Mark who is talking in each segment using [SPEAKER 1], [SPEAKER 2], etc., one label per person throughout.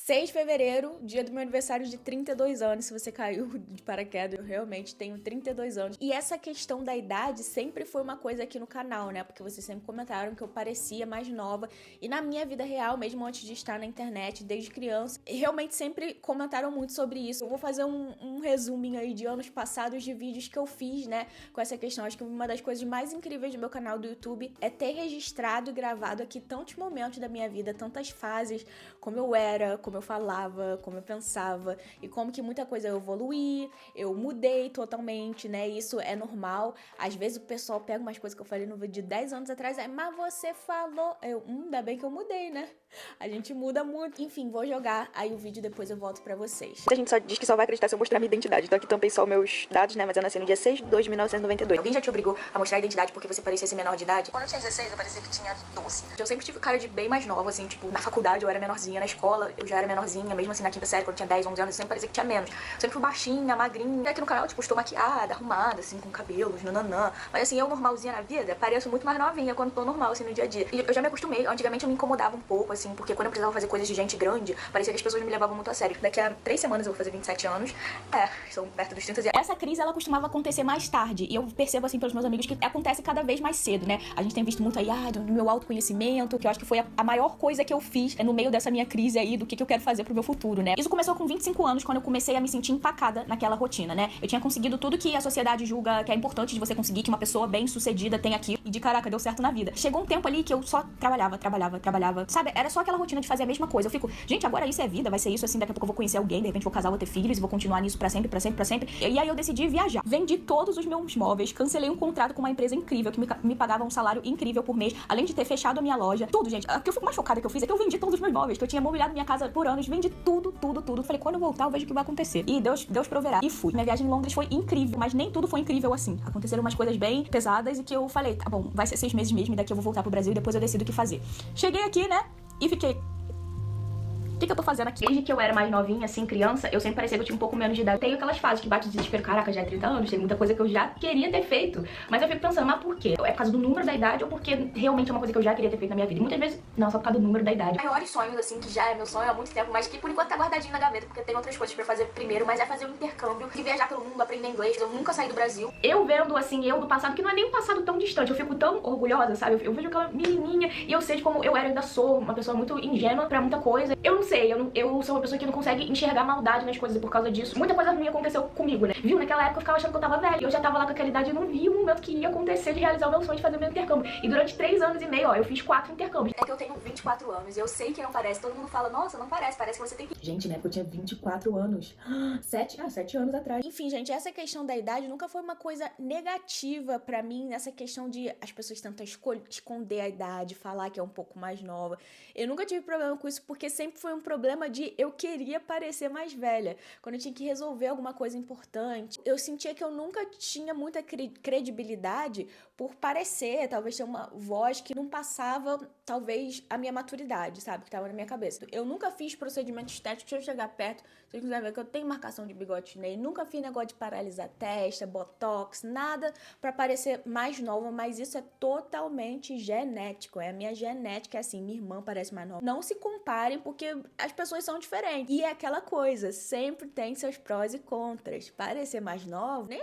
[SPEAKER 1] 6 de fevereiro, dia do meu aniversário de 32 anos. Se você caiu de paraquedas, eu realmente tenho 32 anos. E essa questão da idade sempre foi uma coisa aqui no canal, né? Porque vocês sempre comentaram que eu parecia mais nova. E na minha vida real, mesmo antes de estar na internet, desde criança, realmente sempre comentaram muito sobre isso. Eu vou fazer um resuminho aí de anos passados de vídeos que eu fiz, né? Com essa questão. Acho que uma das coisas mais incríveis do meu canal do YouTube é ter registrado e gravado aqui tantos momentos da minha vida, tantas fases, como eu era, como eu falava, como eu pensava e como que muita coisa eu evoluí, eu mudei totalmente, né? Isso é normal. Às vezes o pessoal pega umas coisas que eu falei no vídeo de 10 anos atrás, mas você falou. Ainda bem que eu mudei, né? A gente muda muito. Enfim, vou jogar aí o vídeo e depois eu volto pra vocês.
[SPEAKER 2] Muita gente só diz que só vai acreditar se eu mostrar minha identidade. Então aqui tampei só meus dados, né? Mas eu nasci no dia 6 de 2 de 1992.
[SPEAKER 1] Alguém já te obrigou a mostrar a identidade porque você parecia ser menor de idade?
[SPEAKER 2] Quando eu tinha 16, eu parecia que tinha 12. Eu sempre tive cara de bem mais nova, assim, tipo, na faculdade eu era menorzinha, na escola eu já era menorzinha, mesmo assim na quinta série, quando eu tinha 10, 11 anos, eu sempre parecia que tinha menos. Eu sempre fui baixinha, magrinha. E aqui no canal, tipo, estou maquiada, arrumada, assim, com cabelos, nananã. Mas assim, eu normalzinha na vida, pareço muito mais novinha quando tô normal, assim, no dia a dia. E eu já me acostumei. Antigamente eu me incomodava um pouco, assim, porque quando eu precisava fazer coisas de gente grande, parecia que as pessoas me levavam muito a sério. Daqui a 3 semanas eu vou fazer 27 anos. São perto dos 30 e...
[SPEAKER 1] Essa crise, ela costumava acontecer mais tarde. E eu percebo, assim, pelos meus amigos, que acontece cada vez mais cedo, né? A gente tem visto muito aí, do meu autoconhecimento, que eu acho que foi a maior coisa que eu fiz no meio dessa minha crise aí, do que eu quero fazer pro meu futuro, né? Isso começou com 25 anos, quando eu comecei a me sentir empacada naquela rotina, né? Eu tinha conseguido tudo que a sociedade julga que é importante de você conseguir, que uma pessoa bem-sucedida tem aqui. E de caraca, deu certo na vida. Chegou um tempo ali que eu só trabalhava. Sabe? Era só aquela rotina de fazer a mesma coisa. Eu fico, gente, agora isso é vida, vai ser isso assim, daqui a pouco eu vou conhecer alguém, de repente vou casar, vou ter filhos e vou continuar nisso pra sempre. E aí eu decidi viajar. Vendi todos os meus móveis, cancelei um contrato com uma empresa incrível, que me pagava um salário incrível por mês, além de ter fechado a minha loja. Tudo, gente. O que eu fico mais chocada que eu fiz é que eu vendi todos os meus móveis, que eu tinha mobiliado minha casa por anos, vendi tudo. Falei, quando eu voltar, eu vejo o que vai acontecer. E Deus proverá. E fui. Minha viagem em Londres foi incrível, mas nem tudo foi incrível assim. Aconteceram umas coisas bem pesadas e que eu falei, tá bom, vai ser 6 meses mesmo, e daqui eu vou voltar pro Brasil e depois eu decido o que fazer. Cheguei aqui, né, e fiquei... O que eu tô fazendo aqui? Desde que eu era mais novinha, assim, criança, eu sempre parecia que eu tinha um pouco menos de idade. Tenho aquelas fases que bate o desespero, caraca, já é 30 anos, tem muita coisa que eu já queria ter feito. Mas eu fico pensando, mas por quê? É por causa do número da idade ou porque realmente é uma coisa que eu já queria ter feito na minha vida? E muitas vezes, não, só por causa do número da idade.
[SPEAKER 2] Maiores sonhos, assim, que já é meu sonho há muito tempo, mas que por enquanto tá guardadinho na gaveta, porque tem outras coisas pra fazer primeiro, mas é fazer um intercâmbio, de viajar pelo mundo, aprender inglês. Eu nunca saí do Brasil.
[SPEAKER 1] Eu vendo, assim, eu do passado, que não é nem um passado tão distante, eu fico tão orgulhosa, sabe? Eu vejo aquela menininha e eu sei de como eu era, ainda sou uma pessoa muito ingênua pra muita coisa. Eu não sei, eu sou uma pessoa que não consegue enxergar maldade nas coisas e por causa disso, muita coisa ruim aconteceu comigo, né? Viu? Naquela época eu ficava achando que eu tava velha. Eu já tava lá com aquela idade e não vi o momento que ia acontecer de realizar o meu sonho de fazer o meu intercâmbio. E durante 3 anos e meio, eu fiz 4 intercâmbios.
[SPEAKER 2] É que eu tenho 24 anos e eu sei que não parece. Todo mundo fala, nossa, não parece, parece que você tem...
[SPEAKER 1] Gente, né? Porque eu tinha 24 anos. 7 anos atrás. Enfim, gente, essa questão da idade nunca foi uma coisa negativa pra mim, nessa questão de as pessoas tentam esconder a idade, falar que é um pouco mais nova. Eu nunca tive problema com isso, porque sempre foi um problema de eu queria parecer mais velha. Quando eu tinha que resolver alguma coisa importante, eu sentia que eu nunca tinha muita credibilidade por parecer, talvez ter uma voz que não passava, talvez, a minha maturidade, sabe? Que tava na minha cabeça. Eu nunca fiz procedimento estético, deixa eu chegar perto, vocês quiserem ver que eu tenho marcação de bigode chinês, nunca fiz negócio de paralisar a testa, botox, nada pra parecer mais nova, mas isso é totalmente genético, é a minha genética, é assim, minha irmã parece mais nova. Não se comparem, porque as pessoas são diferentes. E é aquela coisa, sempre tem seus prós e contras. Parecer mais nova, nem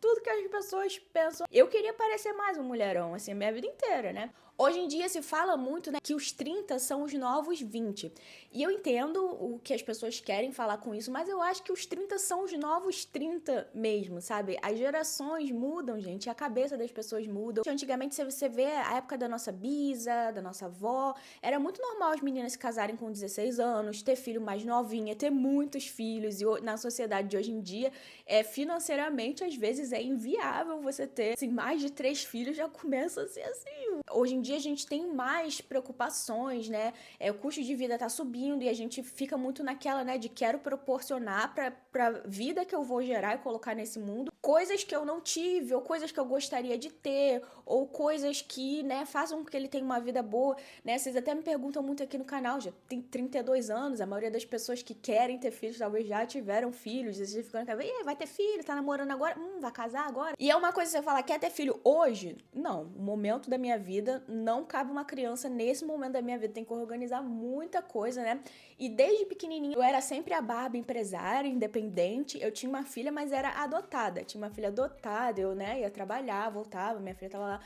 [SPEAKER 1] tudo que as pessoas pensam. Eu queria parecer mais um mulherão, assim, a minha vida inteira, né? Hoje em dia se fala muito, né, que os 30 são os novos 20. E eu entendo o que as pessoas querem falar com isso, mas eu acho que os 30 são os novos 30 mesmo, sabe? As gerações mudam, gente, a cabeça das pessoas muda. Antigamente, se você vê a época da nossa bisa, da nossa avó, era muito normal as meninas se casarem com 16 anos, ter filho mais novinha, ter muitos filhos. E na sociedade de hoje em dia, financeiramente, às vezes é inviável você ter, assim, mais de 3 filhos, já começa a ser assim. Hoje em dia a gente tem mais preocupações, né? O custo de vida tá subindo e a gente fica muito naquela, né, de quero proporcionar pra vida que eu vou gerar e colocar nesse mundo coisas que eu não tive, ou coisas que eu gostaria de ter, ou coisas que, né, façam com que ele tenha uma vida boa, né? Vocês até me perguntam muito aqui no canal, já tem 32 anos, a maioria das pessoas que querem ter filhos talvez já tiveram filhos, e vocês ficam na cabeça, vai ter filho, tá namorando agora, vai casar agora. E é uma coisa que você fala, quer ter filho hoje? Não, o momento da minha vida não cabe uma criança nesse momento da minha vida, tem que organizar muita coisa, né? E desde pequenininha eu era sempre a Barbie empresária, independente. Eu tinha uma filha, mas era adotada. Tinha uma filha adotada, eu, né, ia trabalhar, voltava, minha filha tava lá.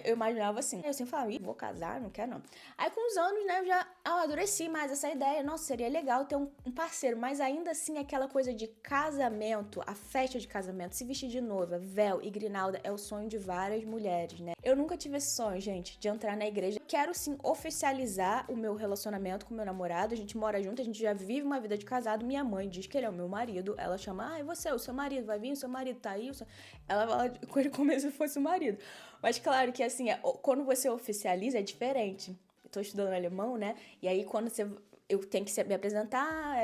[SPEAKER 1] Eu imaginava assim. Eu sempre falava, vou casar, não quero não. Aí com os anos, né, eu já amadureci mais essa ideia. Nossa, seria legal ter um parceiro, mas ainda assim aquela coisa de casamento, a festa de casamento, se vestir de noiva, véu e grinalda é o sonho de várias mulheres, né? Eu nunca tive esse sonho, gente, de entrar na igreja. Quero sim oficializar o meu relacionamento com meu namorado. A gente mora junto, a gente já vive uma vida de casado. Minha mãe diz que ele é o meu marido. Ela chama, você, o seu marido vai vir, o seu marido tá aí. Ela fala com ele como se fosse o marido. Mas claro que assim, quando você oficializa é diferente. Eu tô estudando alemão, né? E aí quando eu tenho que me apresentar,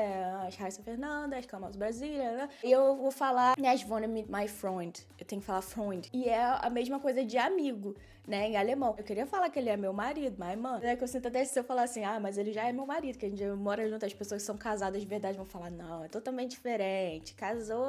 [SPEAKER 1] as Raíssa Fernanda, as Camas Brasília, né? E eu vou falar, né, I wanna meet my friend. Eu tenho que falar Freund. E é a mesma coisa de amigo, né, em alemão. Eu queria falar que ele é meu marido, mas, mano, é que eu sinto até se eu falar assim, mas ele já é meu marido, que a gente mora junto, as pessoas que são casadas de verdade vão falar, não, é totalmente diferente. Casou,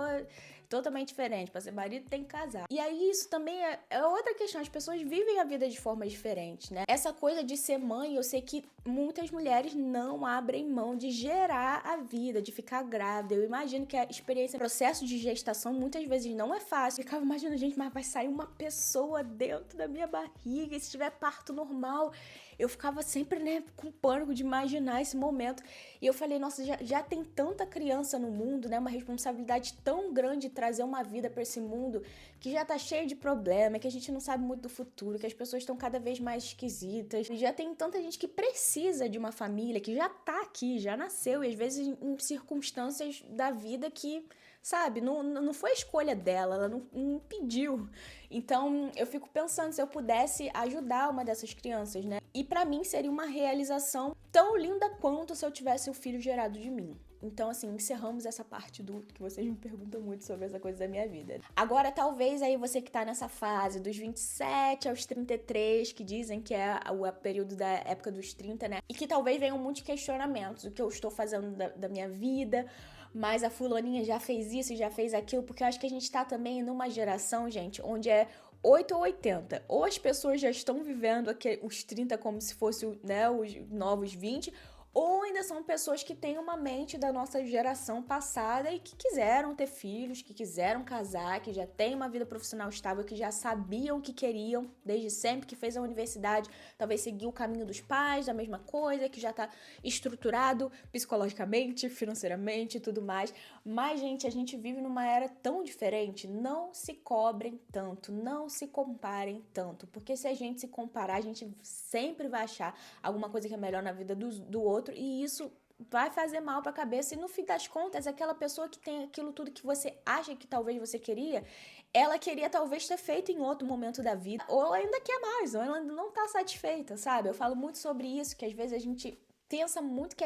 [SPEAKER 1] totalmente diferente. Pra ser marido tem que casar. E aí isso também é outra questão. As pessoas vivem a vida de formas diferentes, né? Essa coisa de ser mãe, eu sei que muitas mulheres não abrem mão de gerar a vida, de ficar grávida. Eu imagino que a experiência, o processo de gestação muitas vezes não é fácil. Eu ficava imaginando, gente, mas vai sair uma pessoa dentro da minha barriga, e se tiver parto normal. Eu ficava sempre, né, com pânico de imaginar esse momento. E eu falei, nossa, já tem tanta criança no mundo, né? Uma responsabilidade tão grande de trazer uma vida pra esse mundo que já tá cheio de problema, que a gente não sabe muito do futuro, que as pessoas estão cada vez mais esquisitas. E já tem tanta gente que precisa de uma família, que já tá aqui, já nasceu, e às vezes em circunstâncias da vida que, sabe, não foi a escolha dela, ela não pediu. Então, eu fico pensando se eu pudesse ajudar uma dessas crianças, né? E pra mim seria uma realização tão linda quanto se eu tivesse o filho gerado de mim. Então, assim, encerramos essa parte do que vocês me perguntam muito sobre essa coisa da minha vida. Agora, talvez aí você que tá nessa fase dos 27 aos 33, que dizem que é o período da época dos 30, né? E que talvez venham muitos questionamentos. O que eu estou fazendo da minha vida, mas a fulaninha já fez isso e já fez aquilo, porque eu acho que a gente tá também numa geração, gente, onde é 8 ou 80. Ou as pessoas já estão vivendo os 30 como se fosse, né, os novos 20, ou ainda são pessoas que têm uma mente da nossa geração passada e que quiseram ter filhos, que quiseram casar, que já têm uma vida profissional estável, que já sabiam o que queriam desde sempre, que fez a universidade, talvez seguiu o caminho dos pais, a mesma coisa, que já tá estruturado psicologicamente, financeiramente e tudo mais. Mas, gente, a gente vive numa era tão diferente. Não se cobrem tanto, não se comparem tanto, porque se a gente se comparar, a gente sempre vai achar alguma coisa que é melhor na vida do outro, e isso vai fazer mal pra cabeça. E no fim das contas, aquela pessoa que tem aquilo tudo que você acha que talvez você queria, ela queria talvez ter feito em outro momento da vida, ou ela ainda quer mais, ou ela ainda não tá satisfeita, sabe? Eu falo muito sobre isso, que às vezes a gente pensa muito que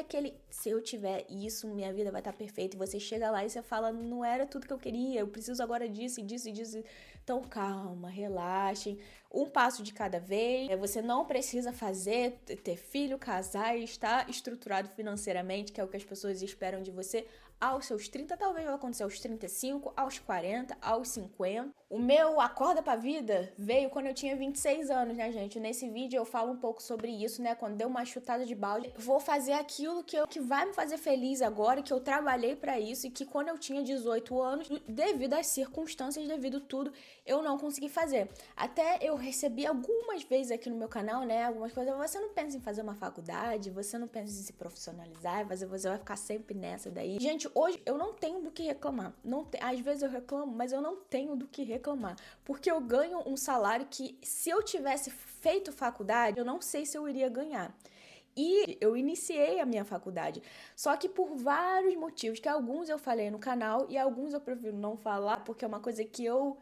[SPEAKER 1] se eu tiver isso, minha vida vai estar perfeita, e você chega lá e você fala, não era tudo que eu queria, eu preciso agora disso e disso e disso. Então calma, relaxem, um passo de cada vez. Você não precisa ter filho, casar e estar estruturado financeiramente, que é o que as pessoas esperam de você aos seus 30, talvez vai acontecer aos 35, aos 40, aos 50. O meu acorda pra vida veio quando eu tinha 26 anos, né, gente? Nesse vídeo eu falo um pouco sobre isso, né? Quando deu uma chutada de balde, vou fazer aquilo que vai me fazer feliz agora, que eu trabalhei pra isso, e que quando eu tinha 18 anos, devido às circunstâncias, devido a tudo, eu não consegui fazer. Até eu recebi algumas vezes aqui no meu canal, né, algumas coisas, você não pensa em fazer uma faculdade, você não pensa em se profissionalizar, você vai ficar sempre nessa daí. Gente, hoje eu não tenho do que reclamar. Às vezes eu reclamo, mas eu não tenho do que reclamar, porque eu ganho um salário que, se eu tivesse feito faculdade, eu não sei se eu iria ganhar. E eu iniciei a minha faculdade, só que por vários motivos, que alguns eu falei no canal e alguns eu prefiro não falar, porque é uma coisa que eu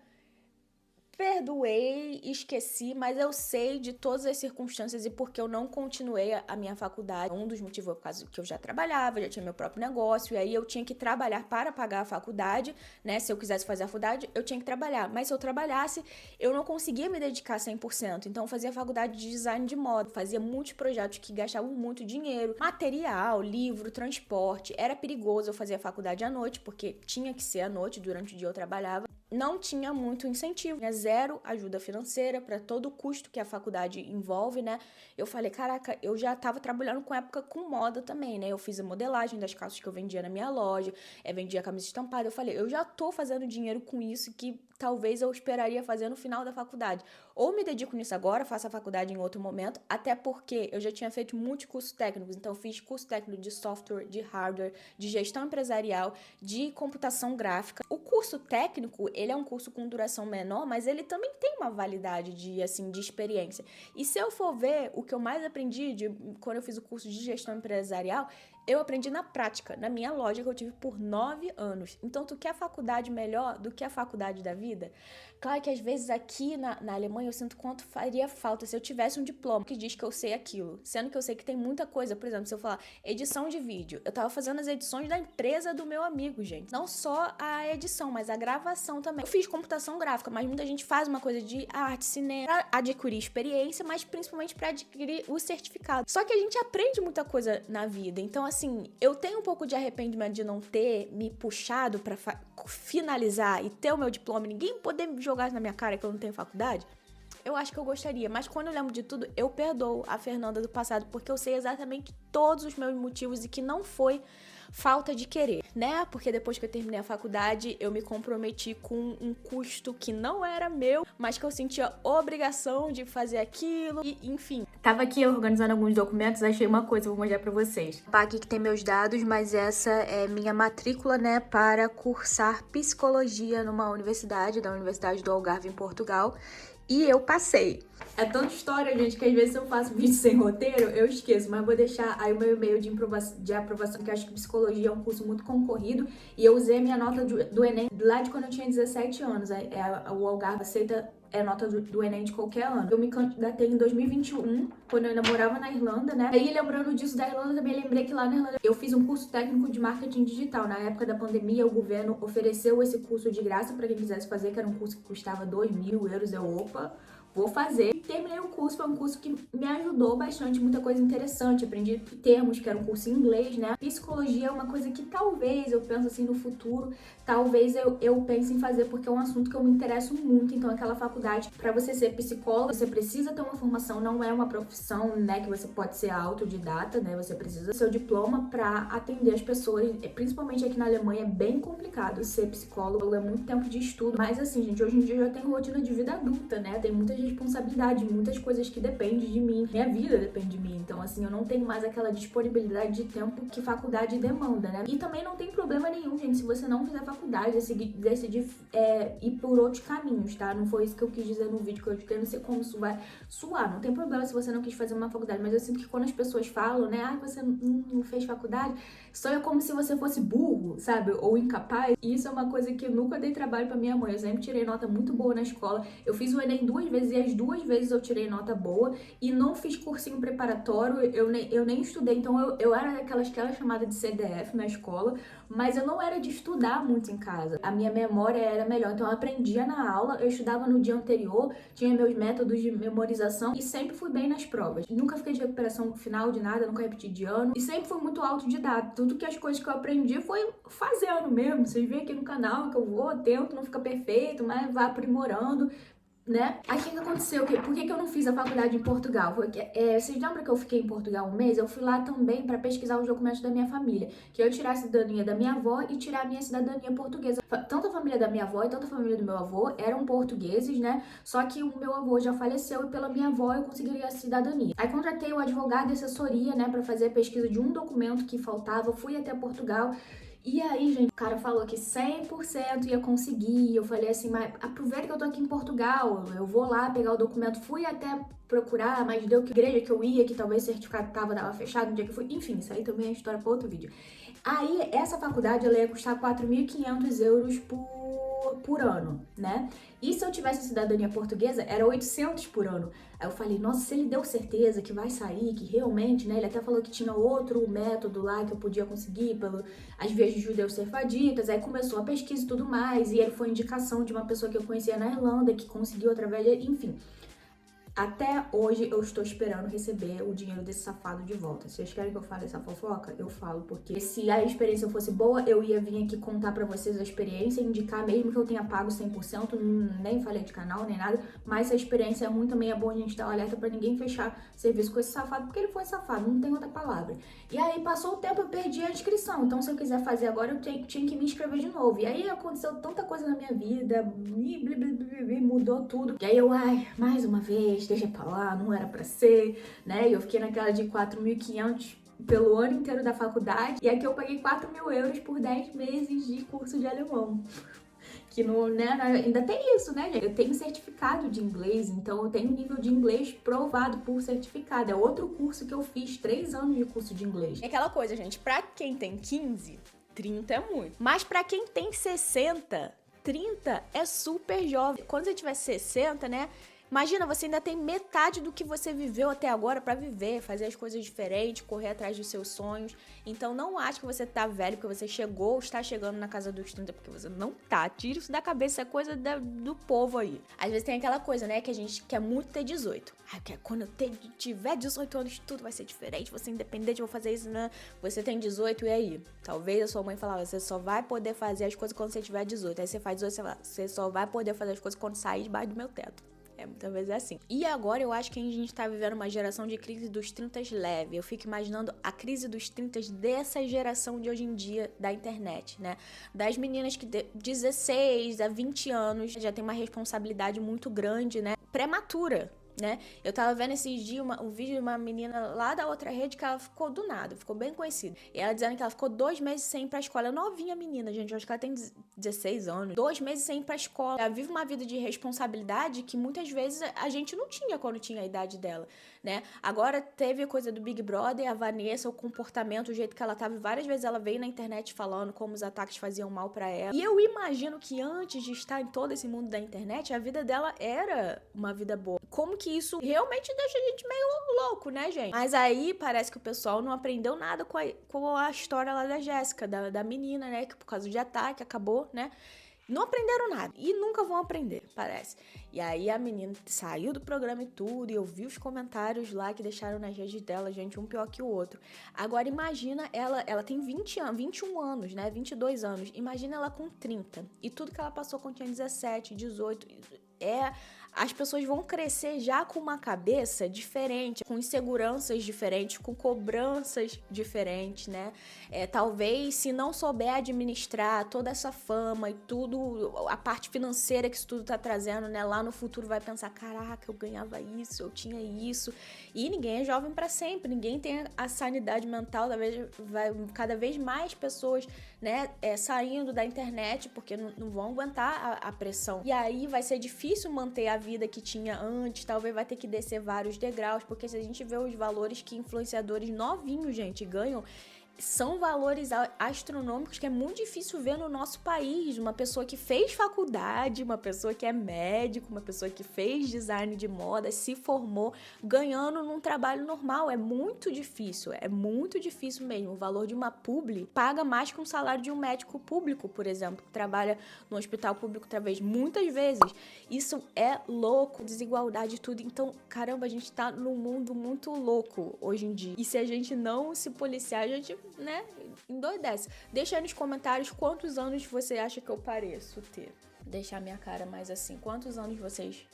[SPEAKER 1] perdoei, esqueci, mas eu sei de todas as circunstâncias e porque eu não continuei a minha faculdade. Um dos motivos é por causa que eu já trabalhava, já tinha meu próprio negócio, e aí eu tinha que trabalhar para pagar a faculdade, né? Se eu quisesse fazer a faculdade, eu tinha que trabalhar. Mas se eu trabalhasse, eu não conseguia me dedicar 100%. Então eu fazia faculdade de design de moda, fazia muitos projetos que gastavam muito dinheiro, material, livro, transporte. Era perigoso eu fazer a faculdade à noite, porque tinha que ser à noite, durante o dia eu trabalhava. não tinha muito incentivo, tinha zero ajuda financeira para todo o custo que a faculdade envolve, né? Eu falei, caraca, eu já tava trabalhando com moda também, né? Eu fiz a modelagem das calças que eu vendia na minha loja, vendia camisa estampada. Eu falei, eu já tô fazendo dinheiro com isso que talvez eu esperaria fazer no final da faculdade. Ou me dedico nisso agora, faço a faculdade em outro momento, até porque eu já tinha feito muitos cursos técnicos, então eu fiz curso técnico de software, de hardware, de gestão empresarial, de computação gráfica. O curso técnico, ele é um curso com duração menor, mas ele também tem uma validade de experiência. E se eu for ver, o que eu mais aprendi quando eu fiz o curso de gestão empresarial, eu aprendi na prática, na minha loja que eu tive por 9 anos. Então, tu quer faculdade melhor do que a faculdade da vida? Claro que às vezes aqui na Alemanha eu sinto quanto faria falta se eu tivesse um diploma que diz que eu sei aquilo. Sendo que eu sei que tem muita coisa. Por exemplo, se eu falar edição de vídeo, eu tava fazendo as edições da empresa do meu amigo, gente. Não só a edição, mas a gravação também. Eu fiz computação gráfica, mas muita gente faz uma coisa de arte, cinema, pra adquirir experiência, mas principalmente pra adquirir o certificado. Só que a gente aprende muita coisa na vida. Então, assim, eu tenho um pouco de arrependimento de não ter me puxado pra finalizar e ter o meu diploma e ninguém poder me jogar na minha cara que eu não tenho faculdade. Eu acho que eu gostaria, mas quando eu lembro de tudo, eu perdoo a Fernanda do passado, porque eu sei exatamente todos os meus motivos e que não foi falta de querer, né? Porque depois que eu terminei a faculdade, eu me comprometi com um custo que não era meu, mas que eu sentia obrigação de fazer aquilo, e enfim. Tava aqui organizando alguns documentos, achei uma coisa, vou mostrar pra vocês. Aqui que tem meus dados, mas essa é minha matrícula, né, para cursar psicologia numa universidade, da Universidade do Algarve, em Portugal. E eu passei. É tanta história, gente, que às vezes eu faço vídeo sem roteiro, eu esqueço. Mas vou deixar aí o meu e-mail de aprovação, que eu acho que psicologia é um curso muito concorrido. E eu usei a minha nota do Enem lá de quando eu tinha 17 anos. O Algarve aceita a nota do Enem de qualquer ano. Eu me candidatei em 2021, quando eu ainda morava na Irlanda, né? Aí, lembrando disso da Irlanda, também lembrei que lá na Irlanda eu fiz um curso técnico de marketing digital. Na época da pandemia, o governo ofereceu esse curso de graça para quem quisesse fazer, que era um curso que custava 2.000 euros. Vou fazer. Terminei o curso, foi um curso que me ajudou bastante, muita coisa interessante. Aprendi termos, que era um curso em inglês, né? Psicologia é uma coisa que talvez, eu penso assim no futuro, talvez eu pense em fazer, porque é um assunto que eu me interesso muito. Então, aquela faculdade, para você ser psicólogo, você precisa ter uma formação, não é uma profissão, né, que você pode ser autodidata, né? Você precisa do seu diploma para atender as pessoas, principalmente aqui na Alemanha, é bem complicado ser psicólogo, é muito tempo de estudo. Mas assim, gente, hoje em dia eu já tenho rotina de vida adulta, né? Tem muita responsabilidade, muitas coisas que dependem de mim, minha vida depende de mim, então assim, eu não tenho mais aquela disponibilidade de tempo que faculdade demanda, né? E também não tem problema nenhum, gente, se você não fizer faculdade, decidir ir por outros caminhos, tá? Não foi isso que eu quis dizer no vídeo, que eu não sei como isso vai suar, não tem problema se você não quis fazer uma faculdade, mas eu sinto que quando as pessoas falam, né, você não fez faculdade, só é como se você fosse burro, sabe? Ou incapaz, e isso é uma coisa que eu nunca dei trabalho pra minha mãe, eu sempre tirei nota muito boa na escola, eu fiz o Enem 2 vezes e as 2 vezes eu tirei nota boa e não fiz cursinho preparatório, eu nem estudei, então eu era aquelas que era chamada de CDF na escola, mas eu não era de estudar muito em casa. A minha memória era melhor, então eu aprendia na aula, eu estudava no dia anterior, tinha meus métodos de memorização e sempre fui bem nas provas. Nunca fiquei de recuperação final de nada, nunca repeti de ano e sempre fui muito autodidata. Tudo que as coisas que eu aprendi foi fazendo mesmo. Vocês veem aqui no canal que eu tento, não fica perfeito, mas vai aprimorando, né? Aí o que aconteceu? Por que eu não fiz a faculdade em Portugal? Vocês lembram que eu fiquei em Portugal um mês? Eu fui lá também para pesquisar os documentos da minha família, que eu tirar a cidadania da minha avó e tirar a minha cidadania portuguesa. Tanto a família da minha avó e tanto a família do meu avô eram portugueses, né? Só que o meu avô já faleceu e pela minha avó eu consegui a cidadania. Aí contratei o advogado de assessoria, né, para fazer a pesquisa de um documento que faltava, fui até Portugal. E aí, gente, o cara falou que 100% ia conseguir. Eu falei assim, mas aproveita que eu tô aqui em Portugal, eu vou lá pegar o documento. Fui até procurar, mas deu que igreja que eu ia, que talvez o certificado tava fechado no dia que eu fui. Enfim, isso aí também é história para outro vídeo. Aí, essa faculdade, ela ia custar 4.500 euros por ano, né? E se eu tivesse cidadania portuguesa, era 800 por ano. Aí eu falei, nossa, se ele deu certeza que vai sair, que realmente, né? Ele até falou que tinha outro método lá que eu podia conseguir as vias de judeus ser faditas. Aí começou a pesquisa e tudo mais. E ele foi indicação de uma pessoa que eu conhecia na Irlanda, que conseguiu através dele, enfim. Até hoje eu estou esperando receber o dinheiro desse safado de volta. Vocês querem que eu fale essa fofoca? Eu falo, porque se a experiência fosse boa, eu ia vir aqui contar pra vocês a experiência, indicar mesmo que eu tenha pago 100%, nem falei de canal, nem nada, mas se a experiência é ruim também é bom a gente dar um alerta pra ninguém fechar serviço com esse safado, porque ele foi safado, não tem outra palavra. E aí passou o tempo, eu perdi a inscrição, então se eu quiser fazer agora, eu tinha que me inscrever de novo. E aí aconteceu tanta coisa na minha vida, mudou tudo. E aí eu, mais uma vez, deixa pra lá, não era pra ser, né? E eu fiquei naquela de 4.500 pelo ano inteiro da faculdade. E aqui eu paguei 4.000 euros por 10 meses de curso de alemão. Que não, né, ainda tem isso, né, gente? Eu tenho certificado de inglês, então eu tenho nível de inglês provado por certificado. É outro curso que eu fiz, 3 anos de curso de inglês.
[SPEAKER 3] É aquela coisa, gente, pra quem tem 15, 30 é muito. Mas pra quem tem 60, 30 é super jovem. Quando você tiver 60, né? Imagina, você ainda tem metade do que você viveu até agora pra viver, fazer as coisas diferentes, correr atrás dos seus sonhos. Então não ache que você tá velho, porque você chegou ou está chegando na casa dos 30, porque você não tá. Tira isso da cabeça, é coisa do povo aí. Às vezes tem aquela coisa, né, que a gente quer muito ter 18. Quando eu tiver 18 anos, tudo vai ser diferente, vou ser independente, vou fazer isso, né? Você tem 18 e aí? Talvez a sua mãe falava, você só vai poder fazer as coisas quando você tiver 18. Aí você faz 18, você só vai poder fazer as coisas quando sair debaixo do meu teto. Muitas vezes é assim. E agora eu acho que a gente tá vivendo uma geração de crise dos 30 leve. Eu fico imaginando a crise dos 30 dessa geração de hoje em dia da internet, né? Das meninas que de 16 a 20 anos já tem uma responsabilidade muito grande, né? Prematura, né? Eu tava vendo esses dias um vídeo de uma menina lá da outra rede que ela ficou do nada, ficou bem conhecida. E ela dizendo que ela ficou 2 meses sem ir pra escola. É novinha menina, gente. Eu acho que ela tem 16 anos. 2 meses sem ir pra escola. Ela vive uma vida de responsabilidade que muitas vezes a gente não tinha quando tinha a idade dela, né? Agora teve a coisa do Big Brother, a Vanessa, o comportamento, o jeito que ela tava. Várias vezes ela veio na internet falando como os ataques faziam mal pra ela. E eu imagino que antes de estar em todo esse mundo da internet, a vida dela era uma vida boa. Como que isso realmente deixa a gente meio louco, né, gente? Mas aí parece que o pessoal não aprendeu nada com a história lá da Jéssica, da menina, né? Que por causa de ataque acabou, né? Não aprenderam nada. E nunca vão aprender, parece. E aí a menina saiu do programa e tudo, e eu vi os comentários lá que deixaram nas redes dela, gente, um pior que o outro. Agora imagina ela tem 20 anos, 21 anos, né? 22 anos. Imagina ela com 30. E tudo que ela passou quando tinha 17, 18, as pessoas vão crescer já com uma cabeça diferente, com inseguranças diferentes, com cobranças diferentes, né? Talvez, se não souber administrar toda essa fama e tudo, a parte financeira que isso tudo tá trazendo, né? Lá no futuro vai pensar, caraca, eu ganhava isso, eu tinha isso. E ninguém é jovem para sempre, ninguém tem a sanidade mental, cada vez mais pessoas, né, saindo da internet, porque não vão aguentar a pressão. E aí vai ser difícil manter a vida que tinha antes, talvez vai ter que descer vários degraus, porque se a gente vê os valores que influenciadores novinhos, gente, ganham, são valores astronômicos que é muito difícil ver no nosso país. Uma pessoa que fez faculdade, uma pessoa que é médico, uma pessoa que fez design de moda, se formou, ganhando num trabalho normal. É muito difícil mesmo. O valor de uma publi paga mais que um salário de um médico público, por exemplo, que trabalha no hospital público, talvez, muitas vezes. Isso é louco, desigualdade e tudo. Então, caramba, a gente tá num mundo muito louco hoje em dia. E se a gente não se policiar, a gente, né, endoidece. Deixa aí nos comentários quantos anos você acha que eu pareço ter. Deixar minha cara mais assim. Quantos anos vocês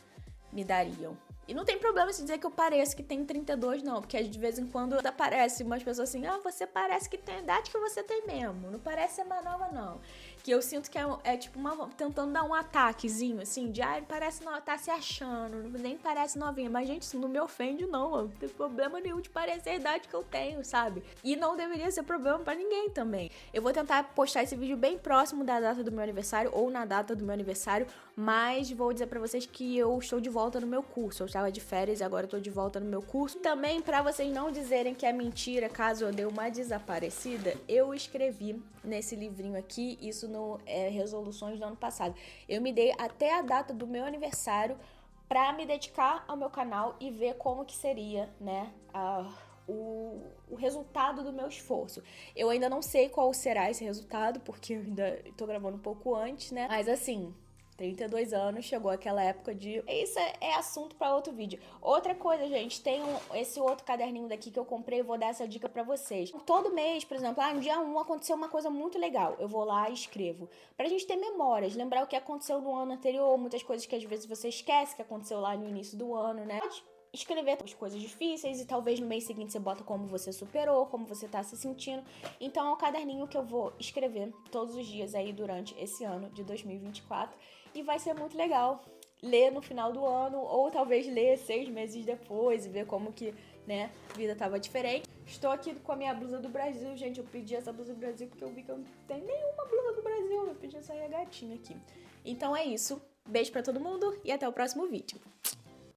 [SPEAKER 3] me dariam? E não tem problema se dizer que eu pareço que tem 32, não. Porque de vez em quando aparece umas pessoas assim, você parece que tem a idade que você tem mesmo. Não parece ser mais nova, não. Que eu sinto que é tipo tentando dar um ataquezinho, assim, de parece tá se achando, nem parece novinha. Mas, gente, isso não me ofende, não. Não tem problema nenhum de parecer a idade que eu tenho, sabe? E não deveria ser problema pra ninguém também. Eu vou tentar postar esse vídeo bem próximo da data do meu aniversário, ou na data do meu aniversário, mas vou dizer pra vocês que eu estou de volta no meu curso. Eu estava de férias e agora eu tô de volta no meu curso. Também, pra vocês não dizerem que é mentira, caso eu dê uma desaparecida, eu escrevi nesse livrinho aqui, isso no resoluções do ano passado. Eu me dei até a data do meu aniversário pra me dedicar ao meu canal e ver como que seria, né, o resultado do meu esforço. Eu ainda não sei qual será esse resultado, porque eu ainda tô gravando um pouco antes, né, mas assim,
[SPEAKER 1] 32 anos, chegou aquela época de... Isso é assunto pra outro vídeo. Outra coisa, gente, tem esse outro caderninho daqui que eu comprei, eu vou dar essa dica pra vocês. Todo mês, por exemplo, no dia 1 aconteceu uma coisa muito legal, eu vou lá e escrevo. Pra gente ter memórias, lembrar o que aconteceu no ano anterior, muitas coisas que às vezes você esquece que aconteceu lá no início do ano, né? Pode escrever as coisas difíceis e talvez no mês seguinte você bota como você superou, como você tá se sentindo. Então é um caderninho que eu vou escrever todos os dias aí durante esse ano de 2024 e vai ser muito legal ler no final do ano ou talvez ler 6 meses depois e ver como que, né, a vida tava diferente. Estou aqui com a minha blusa do Brasil, gente, eu pedi essa blusa do Brasil porque eu vi que eu não tenho nenhuma blusa do Brasil, eu pedi essa gatinha aqui. Então é isso, beijo pra todo mundo e até o próximo vídeo.